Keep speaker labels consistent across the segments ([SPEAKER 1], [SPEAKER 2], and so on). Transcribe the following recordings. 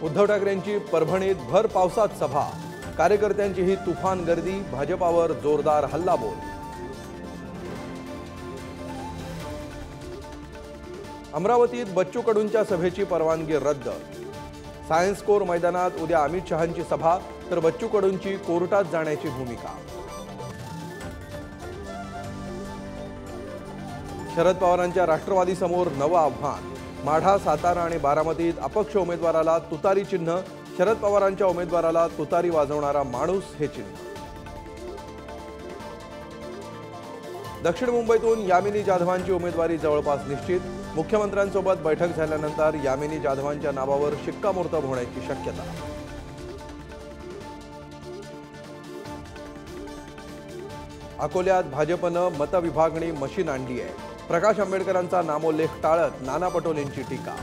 [SPEAKER 1] उद्धव ठाकरेंची परभणीत भर पावसात सभा, कार्यकर्त्यांची ही तुफान गर्दी, भाजपावर जोरदार हल्लाबोल। अमरावतीत बच्चू कडूंच्या सभेची परवानगी रद्द, सायन्स कोर मैदानात उद्या अमित शहांची सभा, तर बच्चू कडूंची कोर्टात जाण्याची भूमिका। शरद पवारांच्या राष्ट्रवादी समोर नवं आव्हान, माढा, सातारा आणि बारामतीत अपक्ष उमेदवाराला तुतारी चिन्ह, शरद पवारांच्या उमेदवाराला तुतारी वाजवणारा माणूस हे चिन्ह। दक्षिण मुंबईतून यामिनी जाधवांची उमेदवारी जवळपास निश्चित, मुख्यमंत्र्यांसोबत बैठक झाल्यानंतर यामिनी जाधवांच्या नावावर शिक्कामोर्तब होण्याची शक्यता। अकोल्यात भाजपनं मतविभागणी मशीन आणली आहे, प्रकाश आंबेडकरांचा नामोल्लेख टाळत नाना पटोलेंची टीका।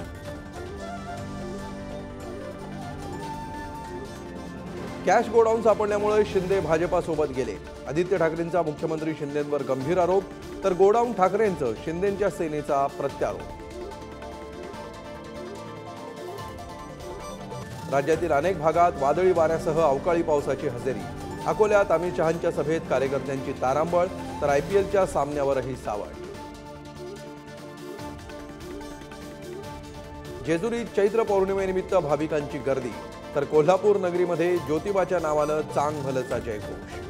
[SPEAKER 1] कॅश गोडाऊन सापडल्यामुळे शिंदे भाजपासोबत गेले, आदित्य ठाकरेंचा मुख्यमंत्री शिंदेंवर गंभीर आरोप, तर गोडाऊन ठाकरेंचं शिंदेंच्या सेनेचा प्रत्यारोप। राज्यातील अनेक भागात वादळी वाऱ्यासह अवकाळी पावसाची हजेरी, अकोल्यात अमित शहांच्या सभेत कार्यकर्त्यांची तारांबळ, तर आयपीएलच्या सामन्यावरही सावट। जेजुरीत चैत्र पौर्णिमेनिमित्त भाविकांची गर्दी, तर कोल्हापूर नगरीमध्ये ज्योतिबाच्या नावानं चांग भलचा जयघोष।